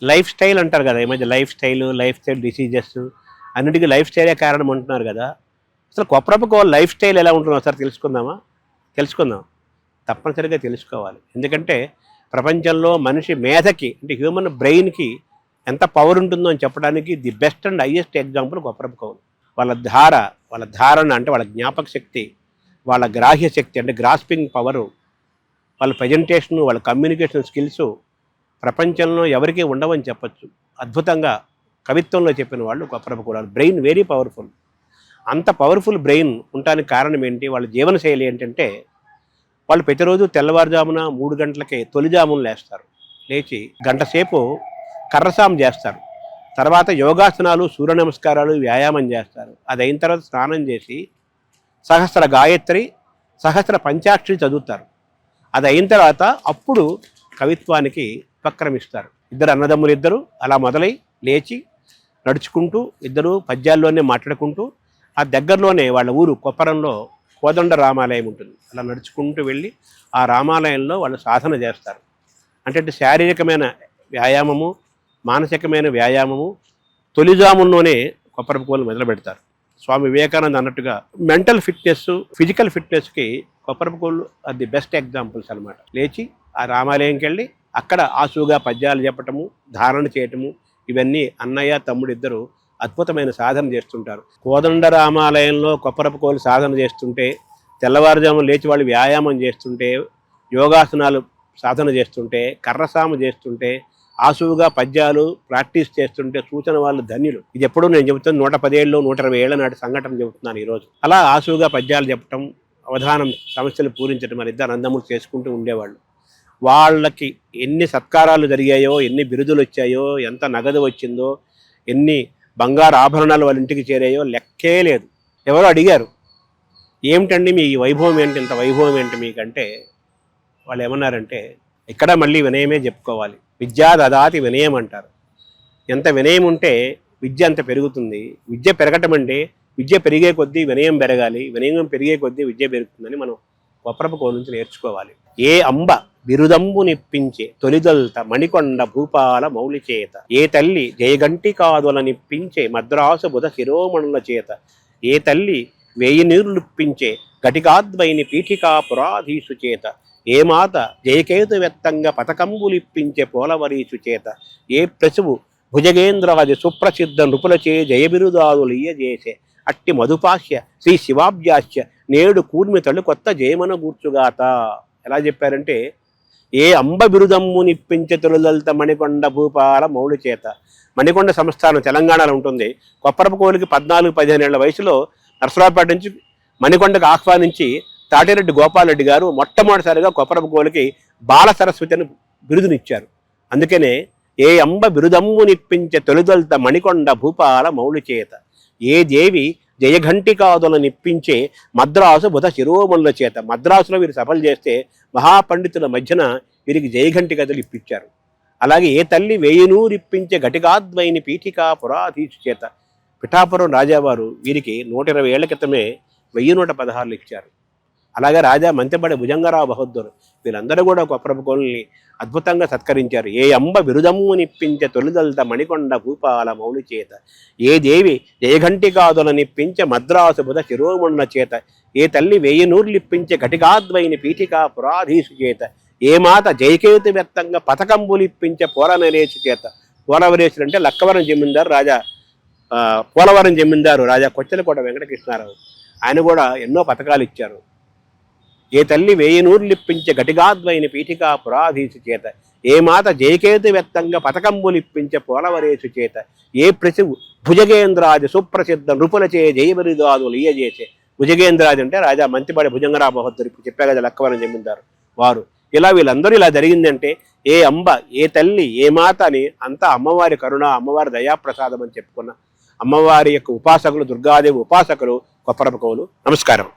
Life style అంటారు కదా, ఈ మధ్య లైఫ్ స్టైల్ డిసీజెస్ అన్నిటికీ లైఫ్ స్టైలే కారణం అంటున్నారు కదా. అసలు కొప్పరపు లైఫ్ స్టైల్ ఎలా ఉంటుందో ఒకసారి తెలుసుకుందాం. తప్పనిసరిగా తెలుసుకోవాలి. ఎందుకంటే ప్రపంచంలో మనిషి మేధకి అంటే హ్యూమన్ బ్రెయిన్కి ఎంత పవర్ ఉంటుందో అని చెప్పడానికి the best and highest example Kopparapu కవులు. వాళ్ళ ధారణ అంటే వాళ్ళ జ్ఞాపక శక్తి, వాళ్ళ గ్రాహ్య శక్తి అంటే గ్రాస్పింగ్ పవరు, వాళ్ళ ప్రజెంటేషను, వాళ్ళ కమ్యూనికేషన్ స్కిల్స్ ప్రపంచంలో ఎవరికీ ఉండవని చెప్పచ్చు. అద్భుతంగా కవిత్వంలో చెప్పిన వాళ్ళు కొప్పరపు కవులు. Brain very powerful. అంత పవర్ఫుల్ బ్రెయిన్ ఉండడానికి కారణం ఏంటి, వాళ్ళ జీవనశైలి ఏంటంటే వాళ్ళు ప్రతిరోజు తెల్లవారుజామున 3 గంటలకే తొలిజామున లేస్తారు. లేచి గంట సేపు కర్రసాం చేస్తారు. తర్వాత యోగాసనాలు, సూర్య నమస్కారాలు, వ్యాయామం చేస్తారు. అది అయిన తర్వాత స్నానం చేసి సహస్ర గాయత్రి, సహస్ర పంచాక్షరి చదువుతారు. అది అయిన తర్వాత అప్పుడు కవిత్వానికి ఉపక్రమిస్తారు. అన్నదమ్ములు అలా మొదలై లేచి నడుచుకుంటూ ఇద్దరు పద్యాల్లోనే మాట్లాడుకుంటూ ఆ దగ్గరలోనే వాళ్ళ ఊరు కొప్పరంలో కోదండ రామాలయం ఉంటుంది. అలా నడుచుకుంటూ వెళ్ళి ఆ రామాలయంలో వాళ్ళు సాధన చేస్తారు. అంటే శారీరకమైన వ్యాయామము, మానసికమైన వ్యాయామము తొలిజాముల్లోనే కొప్పరపు కవులు మొదలు పెడతారు. స్వామి వివేకానంద అన్నట్టుగా మెంటల్ ఫిట్నెస్, ఫిజికల్ ఫిట్నెస్కి కొప్పరపు కవులు అది బెస్ట్ ఎగ్జాంపుల్స్ అనమాట. లేచి ఆ రామాలయంకి వెళ్ళి అక్కడ ఆసుగా పద్యాలు చెప్పటము, ధారణ చేయటము, ఇవన్నీ అన్నయ్య తమ్ముడు ఇద్దరు అద్భుతమైన సాధన చేస్తుంటారు. కోదండ రామాలయంలో కొప్పరపు కవులు సాధన చేస్తుంటే, తెల్లవారుజామున లేచి వాళ్ళు వ్యాయామం చేస్తుంటే, యోగాసనాలు సాధన చేస్తుంటే, కర్రసాము చేస్తుంటే, ఆసువుగా పద్యాలు ప్రాక్టీస్ చేస్తుంటే సూచన వాళ్ళు ధన్యులు. ఇది ఎప్పుడూ నేను చెబుతాను, 110 ఏళ్ళు 120 ఏళ్ల నాటి సంఘటన చెబుతున్నాను ఈరోజు. అలా ఆసువుగా పద్యాలు చెప్పటం, అవధానం, సమస్యలు పూరించడం మన ఇద్దరు అన్నదమ్ములు చేసుకుంటూ ఉండేవాళ్ళు. వాళ్ళకి ఎన్ని సత్కారాలు జరిగాయో, ఎన్ని బిరుదులు వచ్చాయో, ఎంత నగదు వచ్చిందో, ఎన్ని బంగారు ఆభరణాలు వాళ్ళ ఇంటికి చేరాయో లెక్కే లేదు. ఎవరో అడిగారు, ఏమిటండి మీ వైభవం ఏంటి, ఇంత వైభవం ఏంటి మీకంటే వాళ్ళు ఏమన్నారంటే, ఇక్కడ మళ్ళీ వినయమే చెప్పుకోవాలి. విద్యా దదాతి వినయం అంటారు. ఎంత వినయం ఉంటే విద్య అంత పెరుగుతుంది. విద్య పెరగటం అంటే విద్య పెరిగే కొద్దీ వినయం పెరగాలి, వినయం పెరిగే కొద్దీ విద్య పెరుగుతుందని మనం కొప్పరపు కవుల నుంచి నేర్చుకోవాలి. ఏ అంబ బిరుదంబు నిప్పించే తొలిదల్త మణికొండ భూపాల మౌలి చేత, ఏ తల్లి జయగంటి కాదుల నిప్పించే మద్రాసు బుధ శిరోమణుల చేత, ఏ తల్లి 1000 నీరులిప్పించే ఘటికాద్వైని పీఠికా పురాధీసు చేత, ఏ మాత జయకేతు వెత్తంగా పతకంబులిప్పించే పోలవరీసు చేత, ఏ ప్రసువు భుజగేంద్రాది సుప్రసిద్ధ నృపులచే జయబిరుదాదులియజేసే, అట్టి మధుపాస్య శ్రీ శివాభ్యాస్య నేడు కూర్మితలు కొత్త జయమన గూర్చుగాత. ఎలా చెప్పారంటే, ఏ అంబ బిరుదమ్ము నిప్పించే తొలిదల్త మణికొండ భూపాల మౌళి చేత. మణికొండ సంస్థానం తెలంగాణలో ఉంటుంది. కొప్పరపు కవులకి 14-15 ఏళ్ల వయసులో నరసరావుపేట నుంచి మణికొండకు ఆహ్వానించి తాటిరెడ్డి గోపాలరెడ్డి గారు మొట్టమొదటిసారిగా కొప్పరపు కవులకి బాల సరస్వతి అని బిరుదునిచ్చారు. అందుకనే ఏ అంబ బిరుదమ్ము నిప్పించే తొలిదల్త మణికొండ భూపాల మౌళి చేత, ఏ దేవి జయఘంటికాదుల నిప్పించే మద్రాసు బుధ శిరోమణుల చేత. మద్రాసులో వీరు సభలు చేస్తే మహాపండితుల మధ్యన వీరికి జయఘంటి కథలు ఇప్పించారు. అలాగే ఏ తల్లి 1000 నూరిప్పించే ఘటికాద్వైని పీఠికా పురాధీసు చేత. పిఠాపురం రాజావారు వీరికి 120 ఏళ్ల క్రితమే 1116 ఇచ్చారు. అలాగే రాజా మంతెబడి భుజంగరావు బహద్దూర్ వీళ్ళందరూ కూడా కొప్పరపు కవుల్ని అద్భుతంగా సత్కరించారు. ఏ అంబ బిరుదమ్ము నిప్పించే తొలిదల్త మణికొండ భూపాల మౌలి చేత, ఏ దేవి జయఘంటికాదుల నిప్పించే మద్రాసు బుధ శిరోమణుల చేత, ఏ తల్లి 1000 నూర్లిప్పించే ఘటికాద్వైని పీఠికా పురాధీసు చేత, ఏ మాత జయకేతు వ్యక్తంగా పతకంబులిప్పించే పోలనరేసు చేత. పోలవరేసులు అంటే లక్కవరం జమీందారు రాజా, పోలవరం జమీందారు రాజా కొచ్చెలకోట వెంకటకృష్ణారావు. ఆయన కూడా ఎన్నో పథకాలు ఇచ్చారు. ఏ తల్లి 1000 నూర్లిప్పించే ఘటికాద్వైని పీఠికా పురాధీసు చేత, ఏ మాత జయకేతు వ్యక్తంగా పతకంబులిప్పించే పోలవరేసు చేత, ఏ ప్రసివు భుజగేంద్రాది సుప్రసిద్ధ నృపులచే జయబిరుదాదులు ఇయజేసే. భుజగేంద్రాది అంటే రాజా మంతిబడి భుజంగరావు బహద్దూర్, ఇప్పుడు చెప్పా కదా లక్కవరం జమీందారు వారు. ఇలా వీళ్ళందరూ ఇలా జరిగిందంటే ఏ అంబ, ఏ తల్లి, ఏ మాత అని అంతా అమ్మవారి కరుణ, అమ్మవారి దయాప్రసాదం అని చెప్పుకున్న అమ్మవారి యొక్క ఉపాసకులు, దుర్గాదేవి ఉపాసకులు కొప్పరపు కవులు. నమస్కారం.